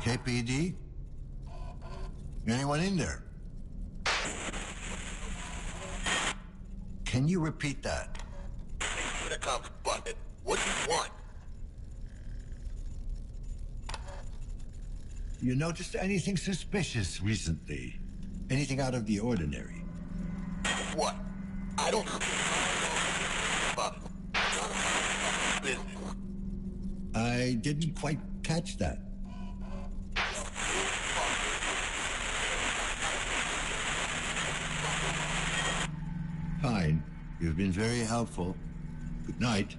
KPD? Anyone in there? Can you repeat that? What do you want? You noticed anything suspicious recently? Anything out of the ordinary? What? I don't know. Business. I didn't quite catch that. Fine. You've been very helpful. Good night.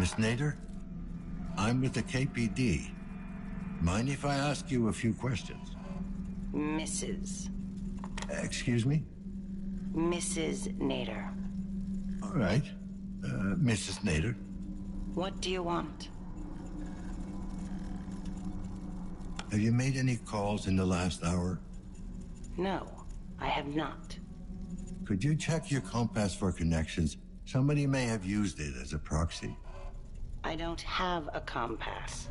Miss Nader? I'm with the KPD. Mind if I ask you a few questions? Mrs. Excuse me? Mrs. Nader. All right. Mrs. Nader. What do you want? Have you made any calls in the last hour? No, I have not. Could you check your compass for connections? Somebody may have used it as a proxy. I don't have a compass.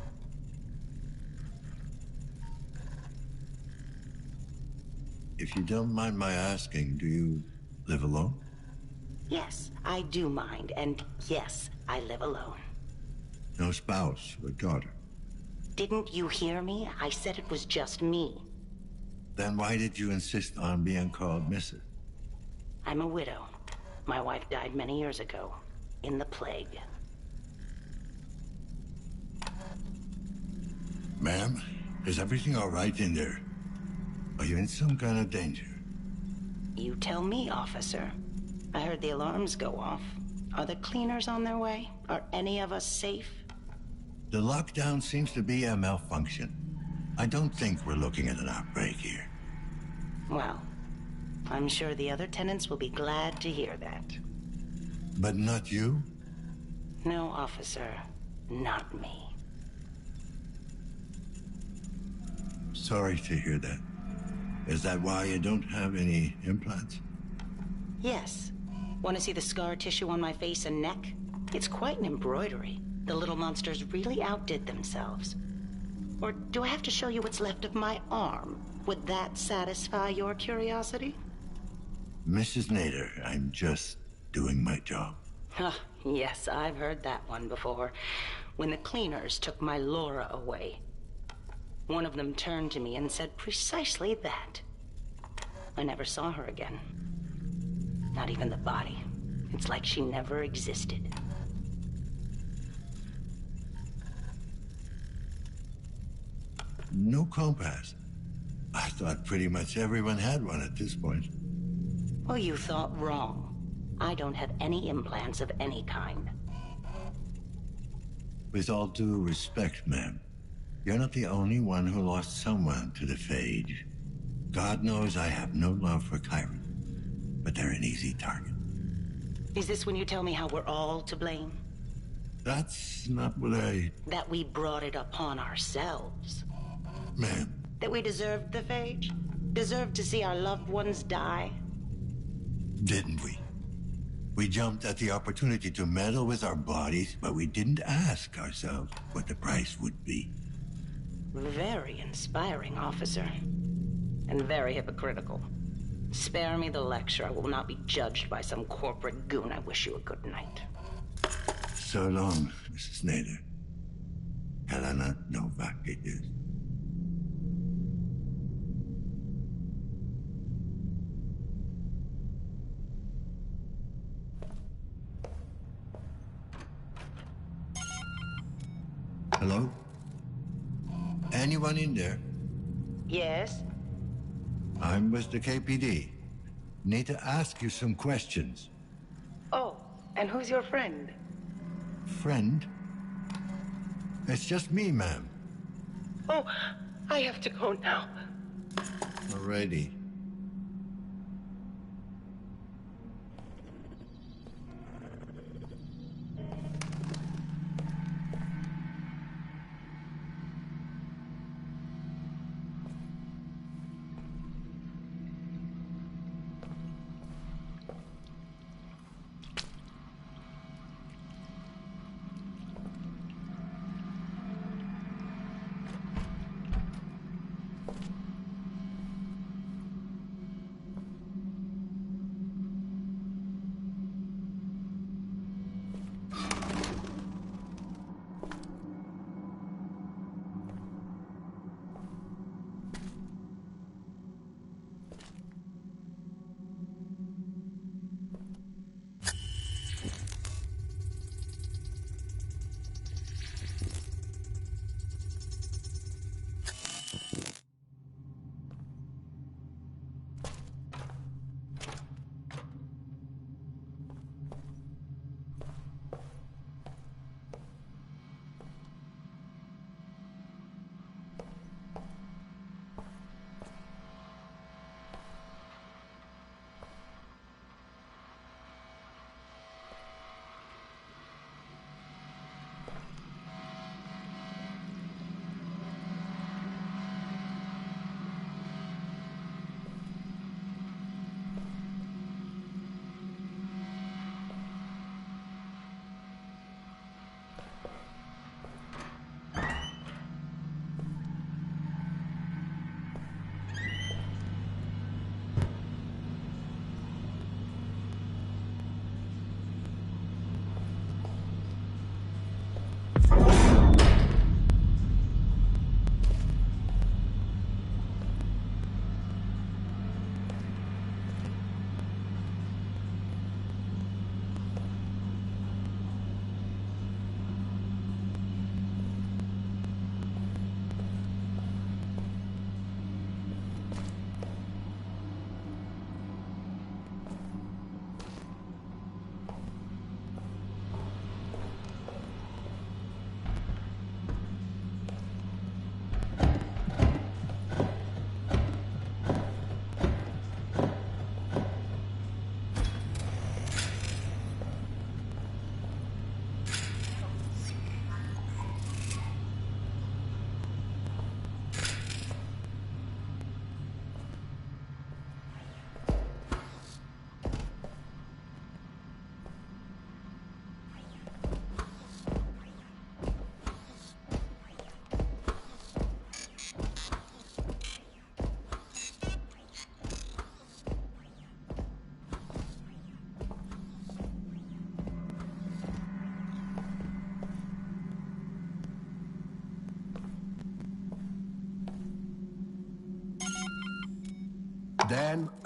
If you don't mind my asking, do you live alone? Yes, I do mind, and yes, I live alone. No spouse or daughter? Didn't you hear me? I said it was just me. Then why did you insist on being called Mrs.? I'm a widow. My wife died many years ago, in the plague. Ma'am, is everything all right in there? Are you in some kind of danger? You tell me, officer. I heard the alarms go off. Are the cleaners on their way? Are any of us safe? The lockdown seems to be a malfunction. I don't think we're looking at an outbreak here. Well, I'm sure the other tenants will be glad to hear that. But not you? No, officer. Not me. Sorry to hear that. Is that why you don't have any implants? Yes. Want to see the scar tissue on my face and neck? It's quite an embroidery. The little monsters really outdid themselves. Or do I have to show you what's left of my arm? Would that satisfy your curiosity? Mrs. Nader, I'm just doing my job. Yes, I've heard that one before. When the cleaners took my Laura away, one of them turned to me and said precisely that. I never saw her again. Not even the body. It's like she never existed. No compass. I thought pretty much everyone had one at this point. Well, you thought wrong. I don't have any implants of any kind. With all due respect, ma'am, you're not the only one who lost someone to the phage. God knows I have no love for Chiron, but they're an easy target. Is this when you tell me how we're all to blame? That's not what I... That we brought it upon ourselves? Ma'am. That we deserved the phage? Deserved to see our loved ones die? Didn't we? We jumped at the opportunity to meddle with our bodies, but we didn't ask ourselves what the price would be. Very inspiring, officer. And very hypocritical. Spare me the lecture. I will not be judged by some corporate goon. I wish you a good night. So long, Mrs. Nader. Helena Novak it is. Hello? Anyone in there? Yes? I'm with the KPD. Need to ask you some questions. Oh, and who's your friend? Friend? It's just me, ma'am. Oh, I have to go now. Alrighty.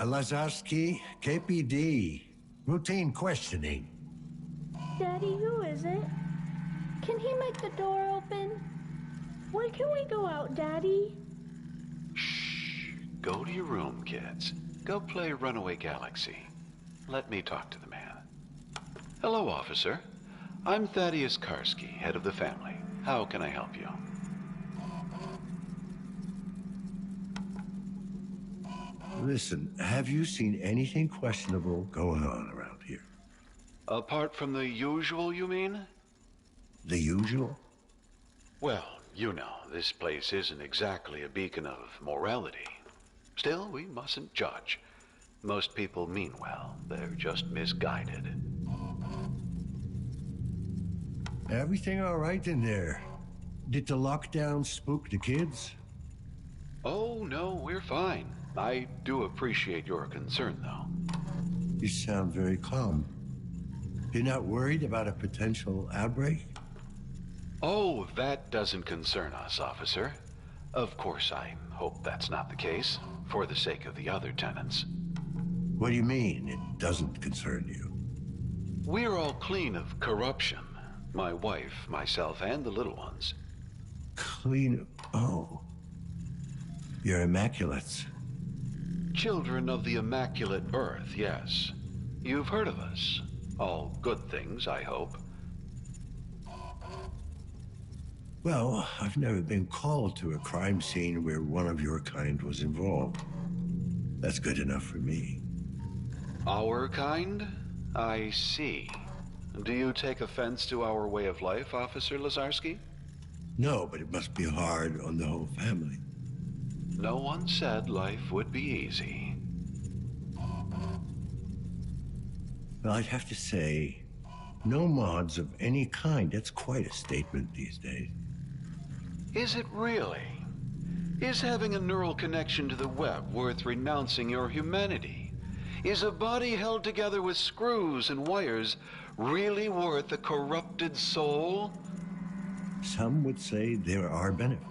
Lazarski, KPD. Routine questioning. Daddy, who is it? Can he make the door open? When can we go out, Daddy? Shh. Go to your room, kids. Go play Runaway Galaxy. Let me talk to the man. Hello, officer. I'm Thaddeus Karski, head of the family. How can I help you? Listen, have you seen anything questionable going on around here? Apart from the usual, you mean? The usual? Well, you know, this place isn't exactly a beacon of morality. Still, we mustn't judge. Most people mean well. They're just misguided. Everything all right in there? Did the lockdown spook the kids? Oh, no, we're fine. I do appreciate your concern, though. You sound very calm. You're not worried about a potential outbreak? Oh, that doesn't concern us, officer. Of course, I hope that's not the case, for the sake of the other tenants. What do you mean, it doesn't concern you? We're all clean of corruption. My wife, myself, and the little ones. Clean... Oh. You're immaculates. Children of the Immaculate Earth, yes. You've heard of us. All good things, I hope. Well, I've never been called to a crime scene where one of your kind was involved. That's good enough for me. Our kind? I see. Do you take offense to our way of life, Officer Lazarski? No, but it must be hard on the whole family. No one said life would be easy. Well, I'd have to say, no mods of any kind. That's quite a statement these days. Is it really? Is having a neural connection to the web worth renouncing your humanity? Is a body held together with screws and wires really worth a corrupted soul? Some would say there are benefits.